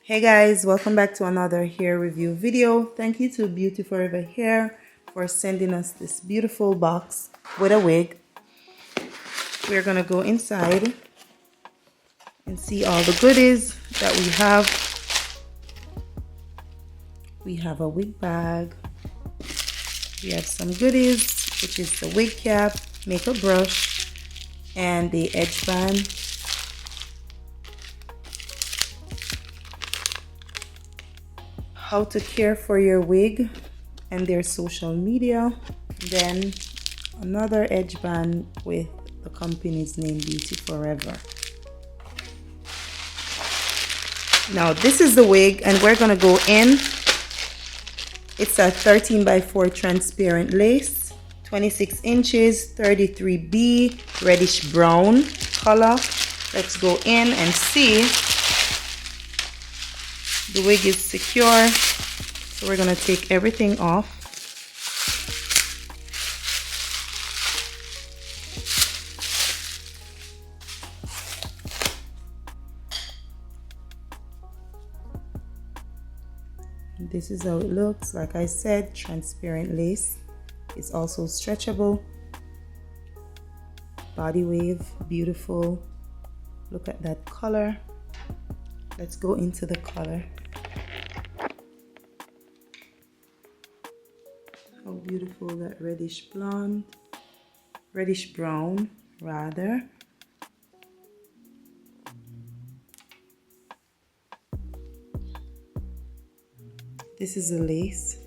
Hey guys, welcome back to another hair review video. Thank you to Beauty Forever Hair for sending us this beautiful box with a wig. We're gonna go inside and see all the goodies that we have. We have a wig bag. We have some goodies, which is the wig cap, makeup brush, and the edge band. How to care for your wig and their social media. Then another edge band with the company's name, Beauty Forever. Now this is the wig and we're gonna go in. It's a 13 by 4 transparent lace, 26 inches, 33B, reddish brown color. Let's go in and see. The wig is secure, so we're gonna take everything off. This is how it looks. Like I said, transparent lace. It's also stretchable. Body wave, beautiful. Look at that color. Let's go into the color. How beautiful that reddish blonde, reddish brown rather. This is a lace.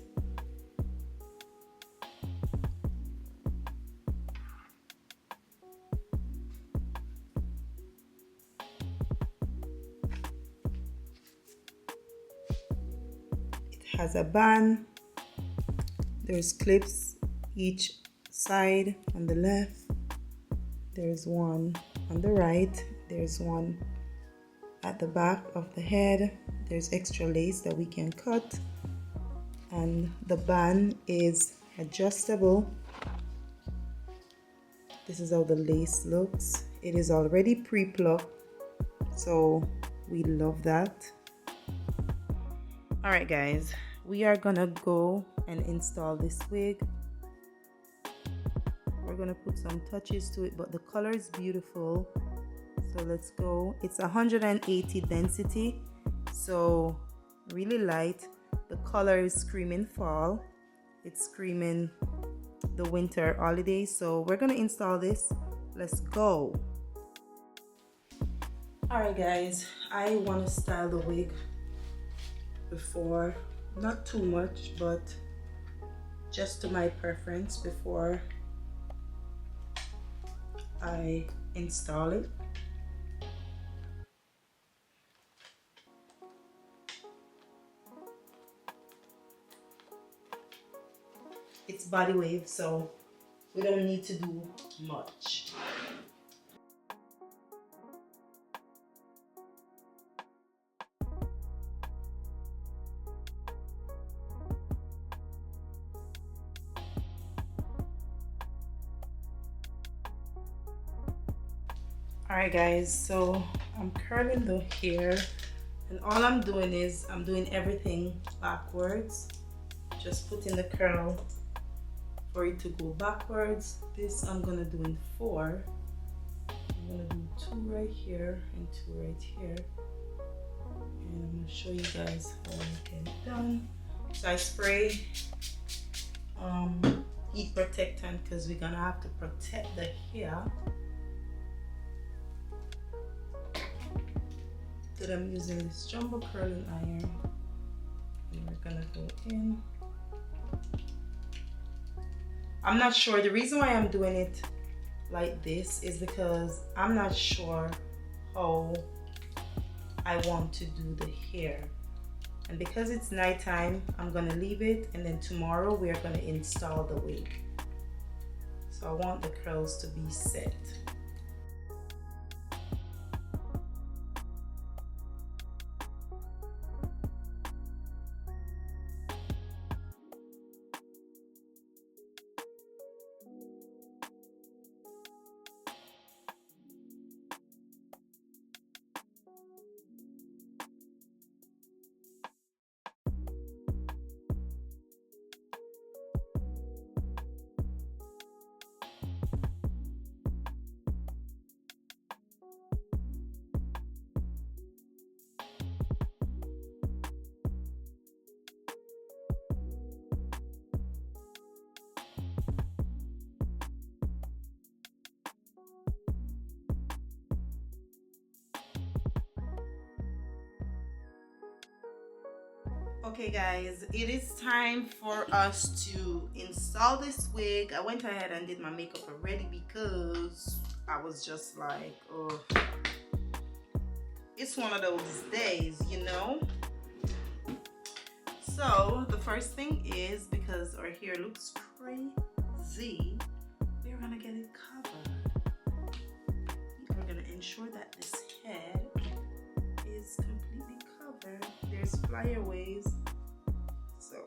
It has a band. There's clips each side. On the left, there's one on the right, there's one at the back of the head. There's extra lace that we can cut, and the band is adjustable. This is how the lace looks. It is already pre-plucked, so we love that. All right guys, we are gonna go and install this wig. We're gonna put some touches to it, but the color is beautiful, so let's go. It's 180 density, so really light. The color is screaming fall. It's screaming the winter holidays, so we're gonna install this. Let's go. All right guys, I want to style the wig before, not too much, but just to my preference before I install it. It's body wave, so we don't need to do much. Alright guys, so I'm curling the hair, and all I'm doing is I'm doing everything backwards, just putting the curl for it to go backwards. This I'm gonna do in 4. I'm gonna do 2 right here and 2 right here, and I'm gonna show you guys how I get it done. So I spray heat protectant because we're gonna have to protect the hair. That I'm using this jumbo curling iron, and we're gonna go in. I'm not sure. The reason why I'm doing it like this is because I'm not sure how I want to do the hair, and because it's nighttime, I'm gonna leave it, and then tomorrow we are gonna install the wig. So I want the curls to be set. Okay guys, it is time for us to install this wig. I went ahead and did my makeup already because I was just like, oh, it's one of those days, you know. So the first thing is, because our hair looks crazy, we're gonna get it covered. We're gonna ensure that this head is completely covered. There's flyaways, so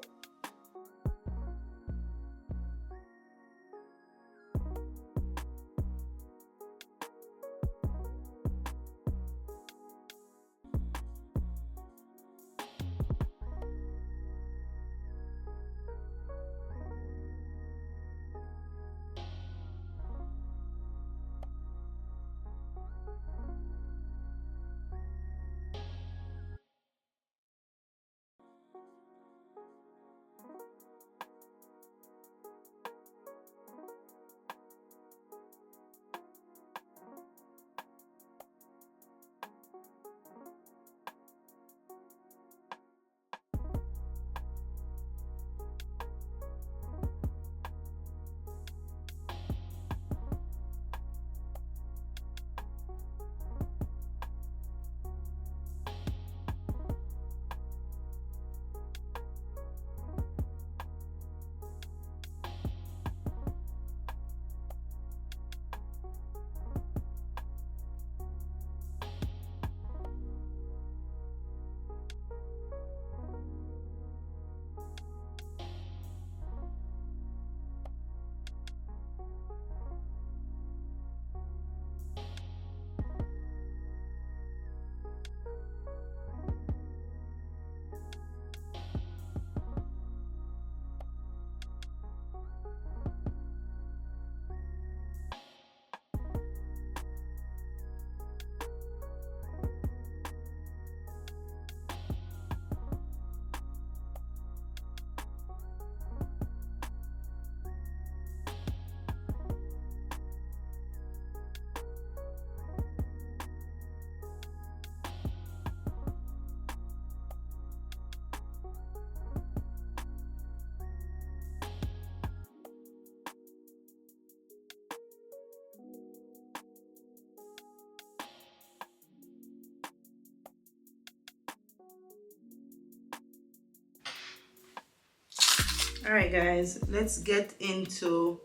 all right guys, let's get into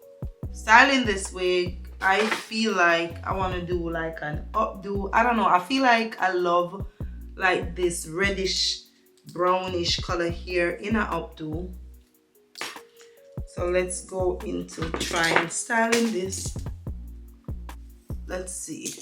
styling this wig. I feel like I want to do like an updo. I don't know, I feel like I love like this reddish brownish color here in an updo. So let's go into trying styling this. Let's see.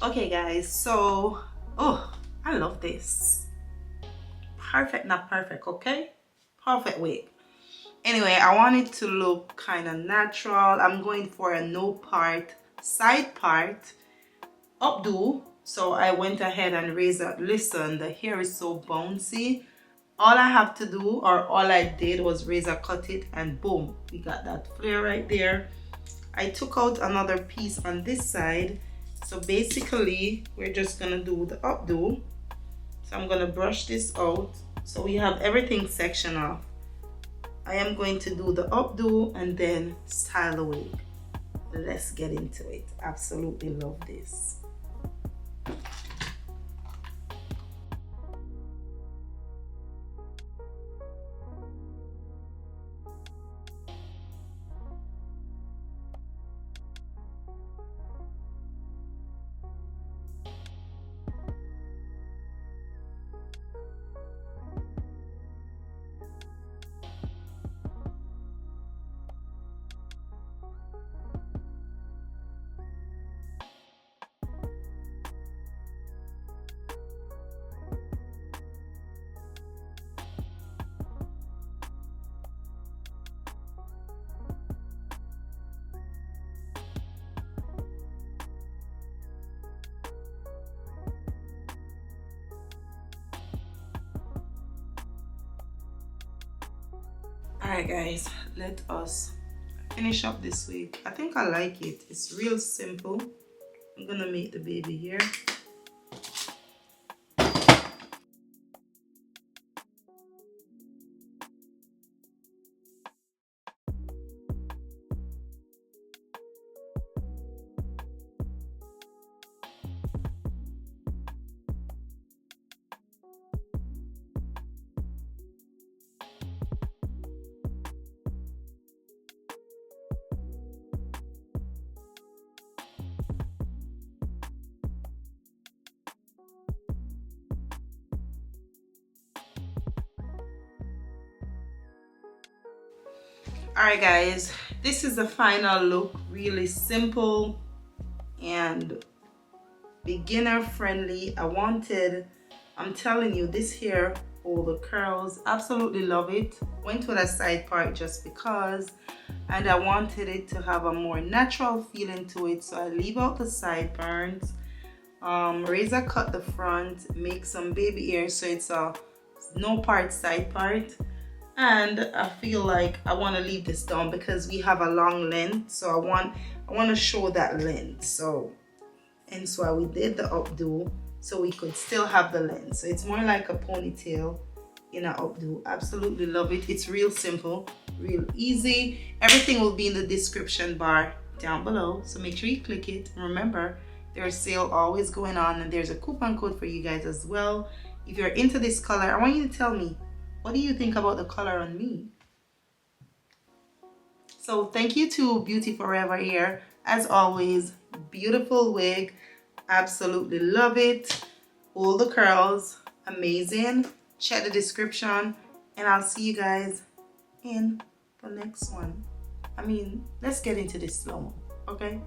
Okay guys, so oh, I love this. Perfect, not perfect, okay? Perfect wig. Anyway, I want it to look kind of natural. I'm going for a no part, side part updo. So I went ahead and raised up. Listen, the hair is so bouncy. All I have to do, or all I did, was razor cut it, and boom, we got that flare right there. I took out another piece on this side. So basically, we're just gonna do the updo. So I'm gonna brush this out. So we have everything sectioned off. I am going to do the updo and then style the wig. Let's get into it. Absolutely love this. Alright guys, let us finish up this wig. I think I like it. It's real simple. I'm gonna make the baby here. Alright guys, this is the final look. Really simple and beginner friendly. I'm telling you, this hair, all the curls, absolutely love it. Went with a side part just because, and I wanted it to have a more natural feeling to it, so I leave out the sideburns, razor cut the front, make some baby hair so it's a no part side part. And I feel like I want to leave this down because we have a long length, so I want to show that length. So hence why we did the updo, so we could still have the length. So it's more like a ponytail in an updo. Absolutely love it. It's real simple, real easy. Everything will be in the description bar down below, so make sure you click it. And remember, there's sale always going on, and there's a coupon code for you guys as well. If you're into this color, I want you to tell me, what do you think about the color on me? So thank you to Beauty Forever here. As always, beautiful wig. Absolutely love it. All the curls, amazing. Check the description, and I'll see you guys in the next one. Let's get into this slow-mo, okay?